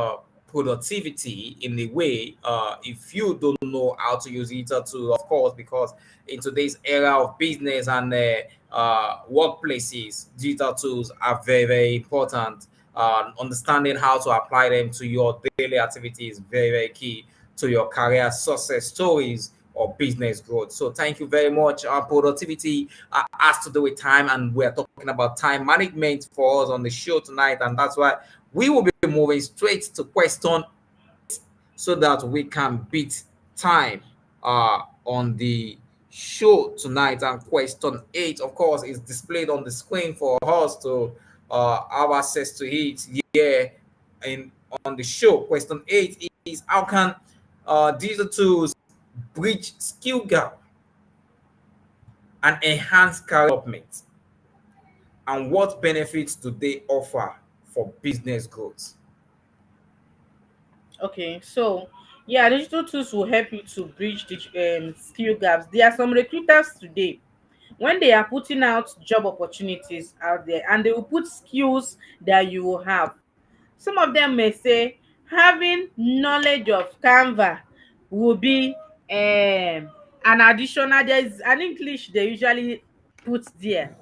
productivity in a way if you don't know how to use it to, of course, because in today's era of business and workplaces, digital tools are very, very important. Understanding how to apply them to your daily activity is very, very key to your career success stories or business growth. So thank you very much. Our productivity has to do with time, and we're talking about time management for us on the show tonight, and that's why we will be moving straight to question so that we can beat time on the show tonight. And question 8, of course, is displayed on the screen for us to have access to it here in on the show. Question 8 is, how can digital tools bridge skill gap and enhance career development, and what benefits do they offer for business growth? Okay, so yeah, digital tools will help you to bridge the skill gaps. There are some recruiters today, when they are putting out job opportunities out there, and they will put skills that you will have. Some of them may say having knowledge of Canva will be an additional. There is an English they usually put there.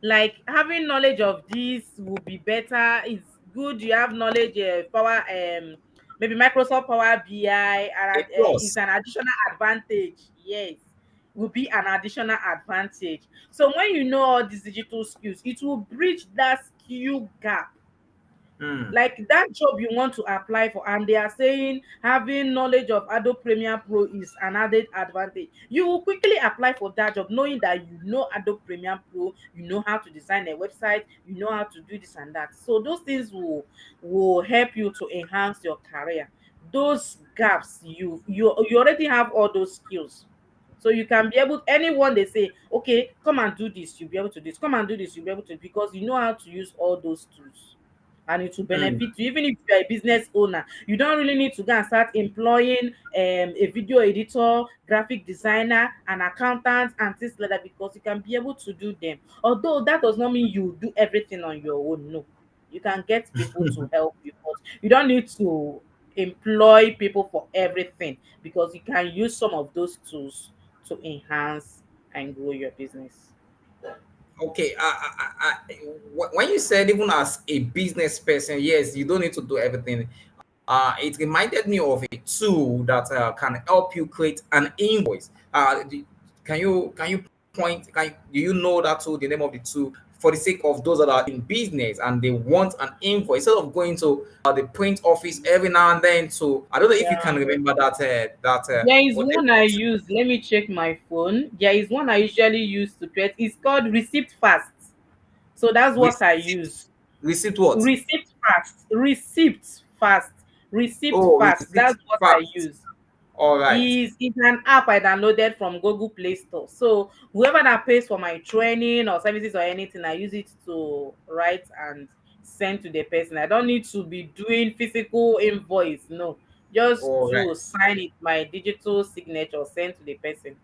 Like having knowledge of this will be better. It's good you have knowledge power maybe Microsoft Power BI, and A it's plus. an additional advantage. Yes, will be an additional advantage. So when you know all these digital skills, it will bridge that skill gap. Hmm. Like that job you want to apply for, and they are saying having knowledge of Adobe Premiere Pro is an added advantage, you will quickly apply for that job knowing that you know Adobe Premiere Pro, you know how to design a website, you know how to do this and that. So those things will help you to enhance your career. Those gaps, you already have all those skills, so you can be able, anyone they say okay come and do this, you'll be able to do this, come and do this, you'll be able to, because you know how to use all those tools, and it will Hmm. benefit you. Even if you're a business owner, you don't really need to go and start employing a video editor, graphic designer, an accountant and things like that, because you can be able to do them. Although that does not mean you do everything on your own. No, you can get people to help you, but you don't need to employ people for everything, because you can use some of those tools to enhance and grow your business. Okay, when you said even as a business person, yes, you don't need to do everything. It reminded me of a tool that can help you create an invoice. Can you point? Do you know that tool? The name of the tool, for the sake of those that are in business and they want an invoice, instead of going to the print office every now and then. So I don't know if you can Yeah. remember that There is whatever one I use. Let me check my phone. There is one I usually use to create. It's called Receipt Fast. So that's what I receipt use. receipt what? Receipt Fast. Receipt Fast. Receipt Oh, Fast. receipt That's what I fast. use. All right. Is an app I downloaded from Google Play Store. So whoever that pays for my training or services or anything, I use it to write and send to the person. I don't need to be doing physical invoice. No, just All right. do sign it, my digital signature, send to the person.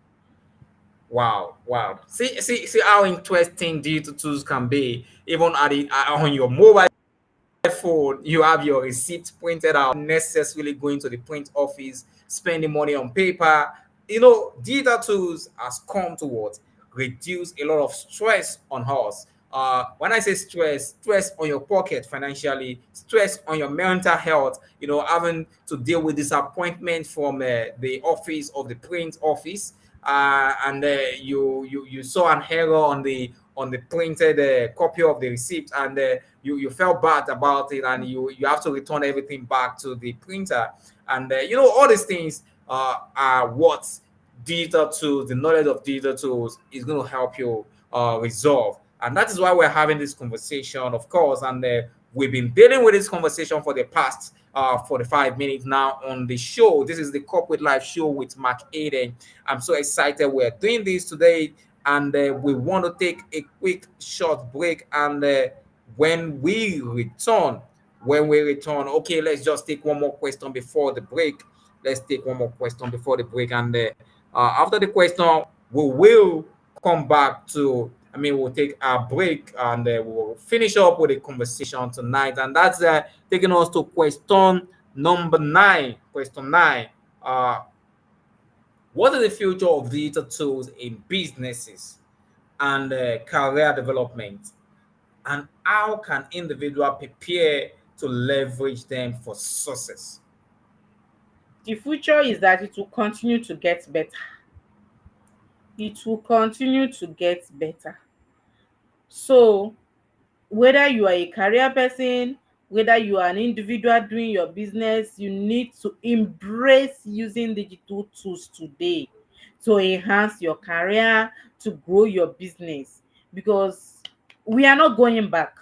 Wow, wow. See how interesting digital tools can be. Even on your mobile phone, you have your receipts printed out, necessarily going to the print office, spending money on paper. Digital tools has come to what? Reduce a lot of stress on us. When I say stress, stress on your pocket financially, stress on your mental health, having to deal with disappointment from the office of the print office, and you saw an error on the printed copy of the receipt, and you felt bad about it, and you have to return everything back to the printer, and all these things are what digital tools, the knowledge of digital tools is going to help you resolve. And that is why we're having this conversation, of course. And we've been dealing with this conversation for the past 45 minutes now on the show. This is the Corporate Life Show with McAden. I'm so excited we're doing this today. And we want to take a quick short break. And when we return, okay, let's just take one more question before the break. Let's take one more question before the break. And after the question, we will come back to, we'll take a break, and we'll finish up with a conversation tonight. And that's taking us to question number 9. Question 9. Uh, what is the future of digital tools in businesses and career development? And how can individual prepare to leverage them for success? The future is that it will continue to get better. It will continue to get better. So whether you are a career person, whether you are an individual doing your business, you need to embrace using digital tools today to enhance your career, to grow your business, because we are not going back.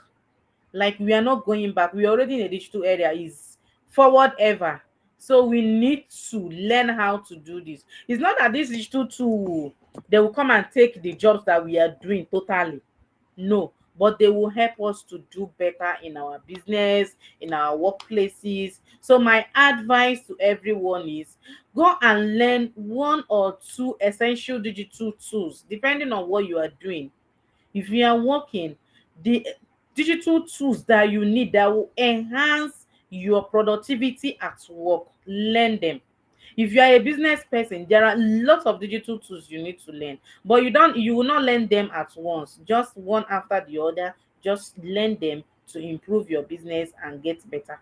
Like we are not going back. We are already in a digital area, is forward ever. So we need to learn how to do this. It's not that this digital tool, they will come and take the jobs that we are doing totally. No, but they will help us to do better in our business, in our workplaces. So my advice to everyone is go and learn one or two essential digital tools depending on what you are doing. If you are working, the digital tools that you need that will enhance your productivity at work, learn them. If you are a business person, there are lots of digital tools you need to learn, but you will not learn them at once, just one after the other. Just learn them to improve your business and get better.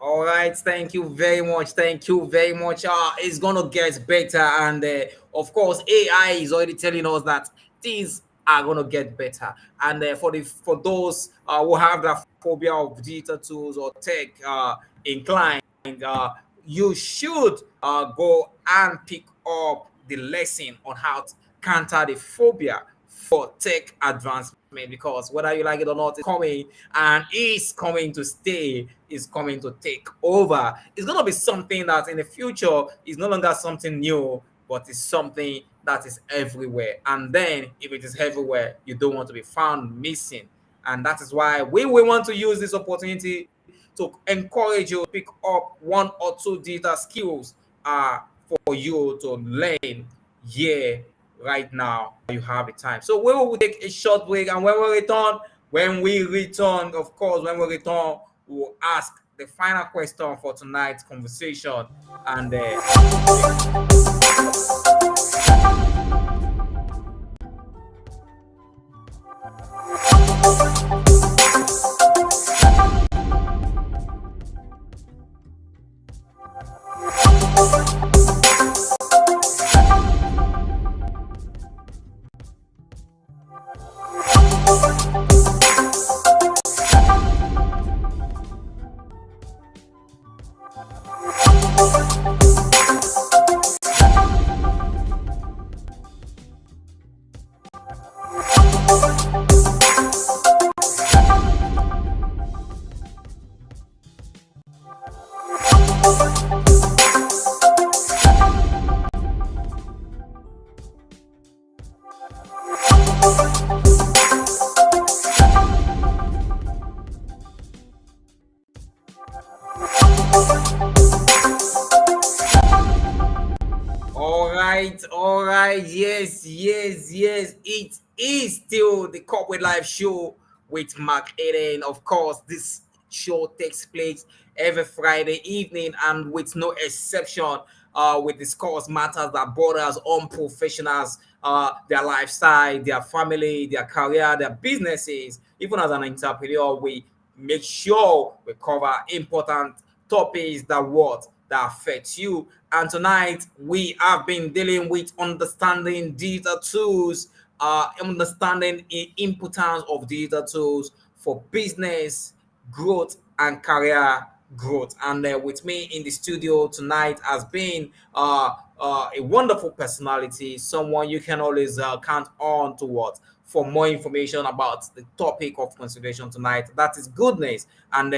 All right, thank you very much. Thank you very much. It's gonna get better, and of course, AI is already telling us that things are gonna get better. And for those who have that phobia of digital tools or tech inclined, uh, you should go and pick up the lesson on how to counter the phobia for tech advancement, because whether you like it or not, it's coming, and is coming to stay, is coming to take over. It's going to be something that in the future is no longer something new, but it's something that is everywhere. And then if it is everywhere, you don't want to be found missing. And that is why we want to use this opportunity to encourage you to pick up one or two data skills for you to learn. Yeah, right now you have the time. So we will take a short break, and when we return, of course, when we return, we'll ask the final question for tonight's conversation, and all right, yes, yes, yes. It is still the Corporate Life Show with McAden. Of course, this show takes place every Friday evening, and with no exception, we discuss matters that borders on professionals, their lifestyle, their family, their career, their businesses. Even as an entrepreneur, we make sure we cover important topics that affect you. And tonight we have been dealing with understanding digital tools, understanding the importance of digital tools for business growth and career growth. And with me in the studio tonight has been a wonderful personality, someone you can always count on to what for more information about the topic of consideration tonight. That is goodness. And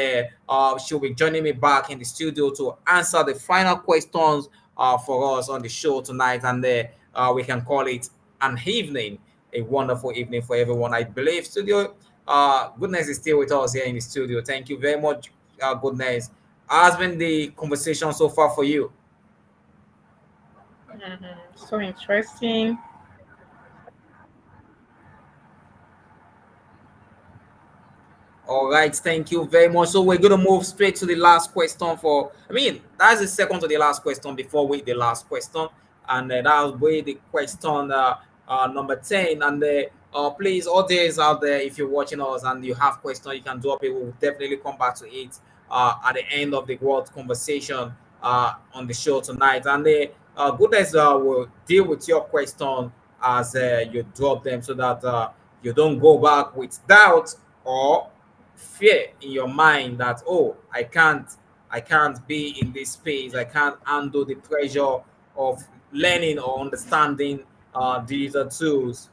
she'll be joining me back in the studio to answer the final questions for us on the show tonight. And we can call it an evening, a wonderful evening for everyone. I believe studio Goodness is still with us here in the studio. Thank you very much, Goodness. How's been the conversation so far for you? So interesting. All right, thank you very much. So we're gonna move straight to the last question. That's the second to the last question before we the last question, and that'll be the question number 10. And please, audience out there, if you're watching us and you have questions, you can drop it. We'll definitely come back to it at the end of the world conversation on the show tonight. And the Goodness will deal with your question as you drop them, so that you don't go back with doubt or fear in your mind that, oh, I can't be in this space, I can't handle the pressure of learning or understanding these tools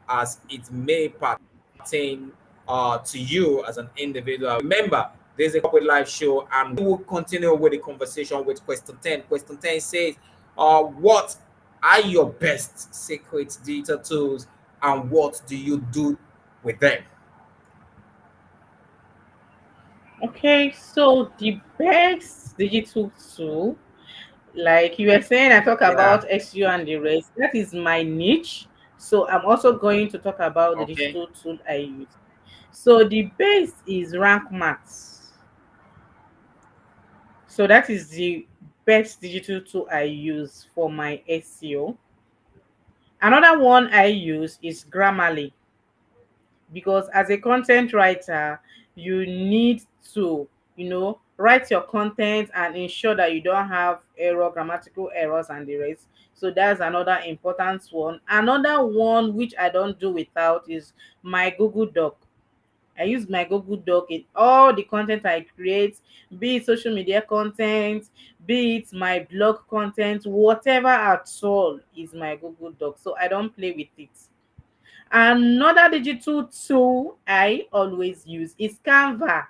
as it may pertain to you as an individual. Remember, there's a Corporate Life Show, and we will continue with the conversation with question 10. Question 10 says, what are your best secret digital tools, and what do you do with them? Okay, so the best digital tool, like you were saying, I talk Yeah. about SEO and the rest. That is my niche. So I'm also going to talk about the Okay. digital tool I use. So the base is rank maths. So that is the best digital tool I use for my SEO. Another one I use is Grammarly, because as a content writer, you need to, write your content and ensure that you don't have grammatical errors and the rest. So that's another important one. Another one which I don't do without is my Google Doc. I use my Google Doc in all the content I create, be it social media content, be it my blog content, whatever at all is my Google Doc. So I don't play with it. Another digital tool I always use is Canva.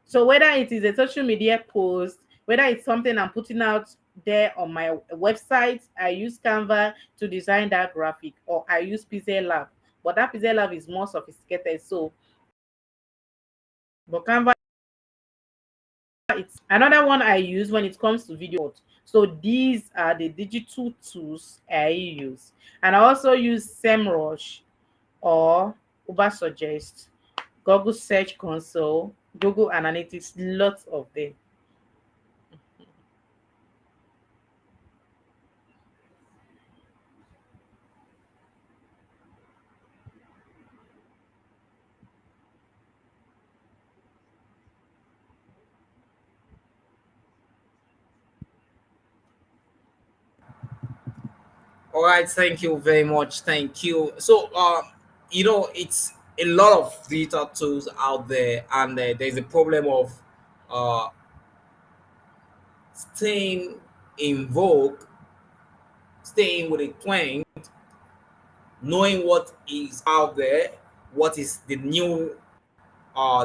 So whether it is a social media post, whether it's something I'm putting out there on my website, I use Canva to design that graphic, or I use Pixel Lab. But that Pixel Lab is more sophisticated. So, but Canva, it's another one I use when it comes to video. So these are the digital tools I use. And I also use SEMrush or Ubersuggest, Google Search Console, Google Analytics, lots of them. All right, thank you very much. Thank you. So, it's a lot of digital tools out there, and there's a problem of uh, staying in vogue, staying with a trend, knowing what is out there, what is the new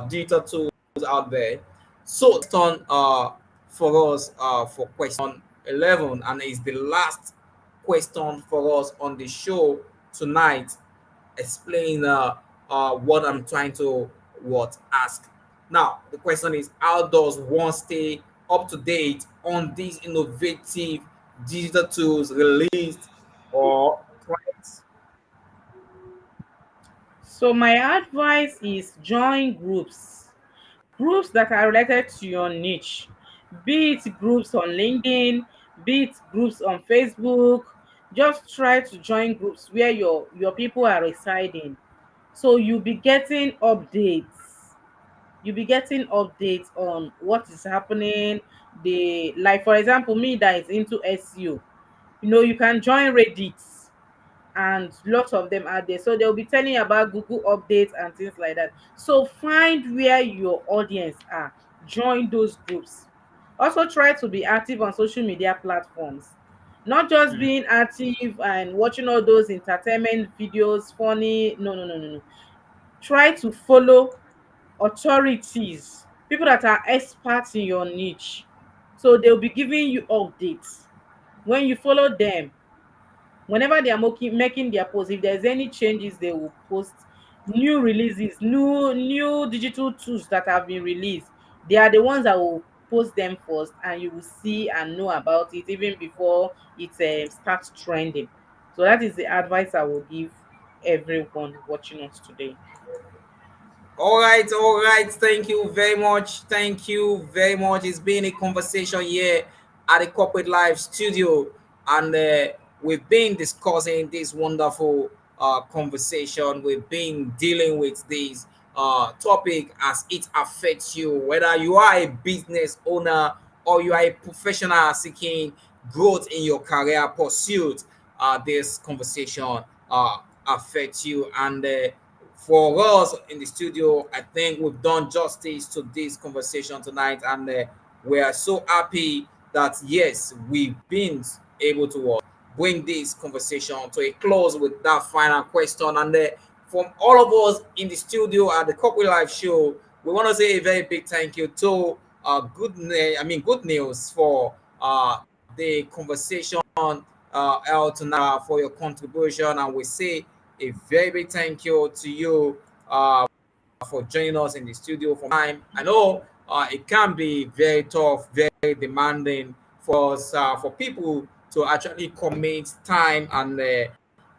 digital tools out there. So, turn for us for question 11, and is the last question for us on the show tonight. Explain what I'm trying to what ask. Now, the question is, how does one stay up to date on these innovative digital tools released or trends? So my advice is join groups that are related to your niche, be it groups on LinkedIn, be it groups on Facebook. Just try to join groups where your people are residing, so you'll be getting updates on what is happening. The Like for example, me that is into SEO, you can join Reddit, and lots of them are there. So they'll be telling you about Google updates and things like that. So find where your audience are, join those groups. Also try to be active on social media platforms. Not just being active and watching all those entertainment videos, funny. No, no, no, no, no. Try to follow authorities, people that are experts in your niche. So they'll be giving you updates. When you follow them, whenever they are making their posts, if there's any changes, they will post new releases, new digital tools that have been released. They are the ones that will post them first, and you will see and know about it even before it starts trending. So that is the advice I will give everyone watching us today. All right, all right. Thank you very much. Thank you very much. It's been a conversation here at the Corporate Life Studio, and we've been discussing this wonderful conversation. We've been dealing with this topic as it affects you, whether you are a business owner or you are a professional seeking growth in your career pursuit. This conversation affects you, and for us in the studio, I think we've done justice to this conversation tonight, and we are so happy that yes, we've been able to bring this conversation to a close with that final question. And from all of us in the studio at the Corporate Life Show, we want to say a very big thank you to Good News for the conversation out tonight, for your contribution, and we say a very big thank you to you for joining us in the studio for time. I know it can be very tough, very demanding for us, for people to actually commit time and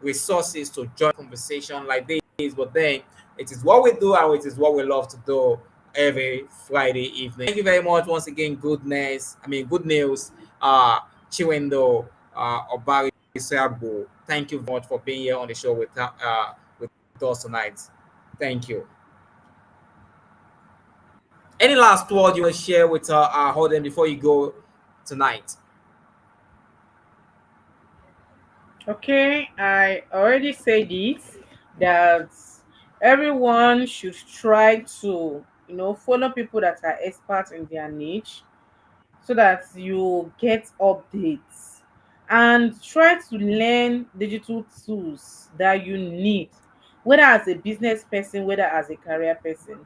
resources to join conversation like this. But then It is what we do and it is what we love to do every Friday evening. Thank you very much once again. Good news. Chinwendu Obarisiagbor. Thank you very much for being here on the show with us tonight. Thank you. Any last word you want to share with our audience before you go tonight? Okay, I already said this, that everyone should try to, follow people that are experts in their niche, so that you get updates, and try to learn digital tools that you need, whether as a business person, whether as a career person.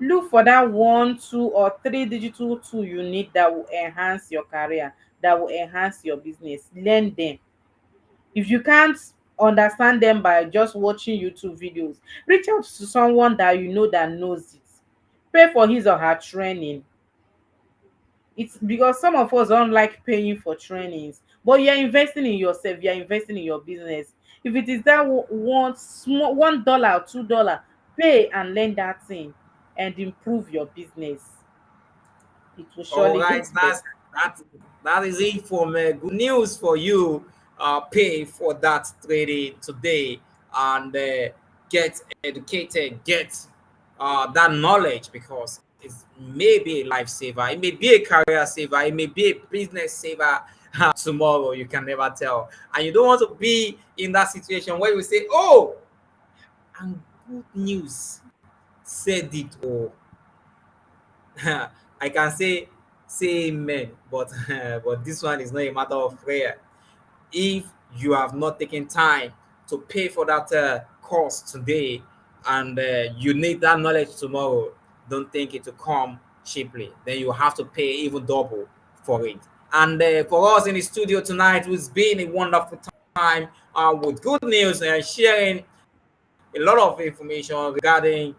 Look for that one, two, or three digital tool you need that will enhance your career, that will enhance your business. Learn them. If you can't understand them by just watching YouTube videos, reach out to someone that you know that knows it. Pay for his or her training. It's because some of us don't like paying for trainings, but you're investing in yourself, you're investing in your business. If it is that one small $1 or $2, pay and learn that thing and improve your business. It will All surely right, get better. that is it from good news for you. Pay for that trading today and get educated, get that knowledge because it may be a lifesaver, it may be a career saver, it may be a business saver tomorrow. You can never tell, and you don't want to be in that situation where you say, "Oh, and good news said it." Oh, I can say amen, but but this one is not a matter of prayer. If you have not taken time to pay for that course today, and you need that knowledge tomorrow, don't think it will come cheaply. Then you have to pay even double for it. And for us in the studio tonight, it's been a wonderful time with good news and sharing a lot of information regarding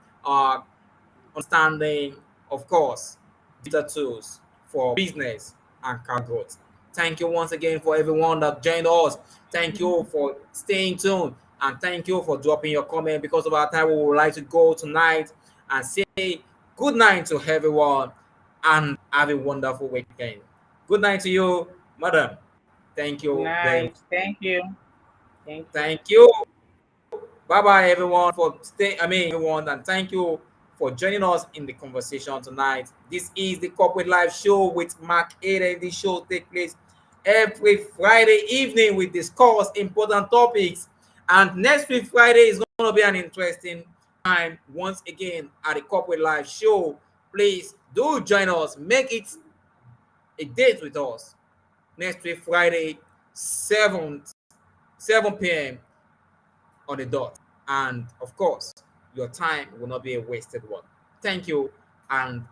understanding, of course, digital tools for business and career growth. Thank you once again for everyone that joined us. Thank you for staying tuned and thank you for dropping your comment. Because of our time, we would like to go tonight and say good night to everyone and have a wonderful weekend. Good night to you, madam. Thank you very much. Nice. Thank you. Thank you. Thank you. Bye bye, everyone, for everyone, and thank you for joining us in the conversation tonight. This is the Corporate Life Show with McAden. This show takes place every Friday evening. We discuss important topics, and next week Friday is going to be an interesting time once again at the Corporate Life Show. Please do join us. Make it a date with us next week Friday, 7 on the dot. And of course, your time will not be a wasted one. Thank you and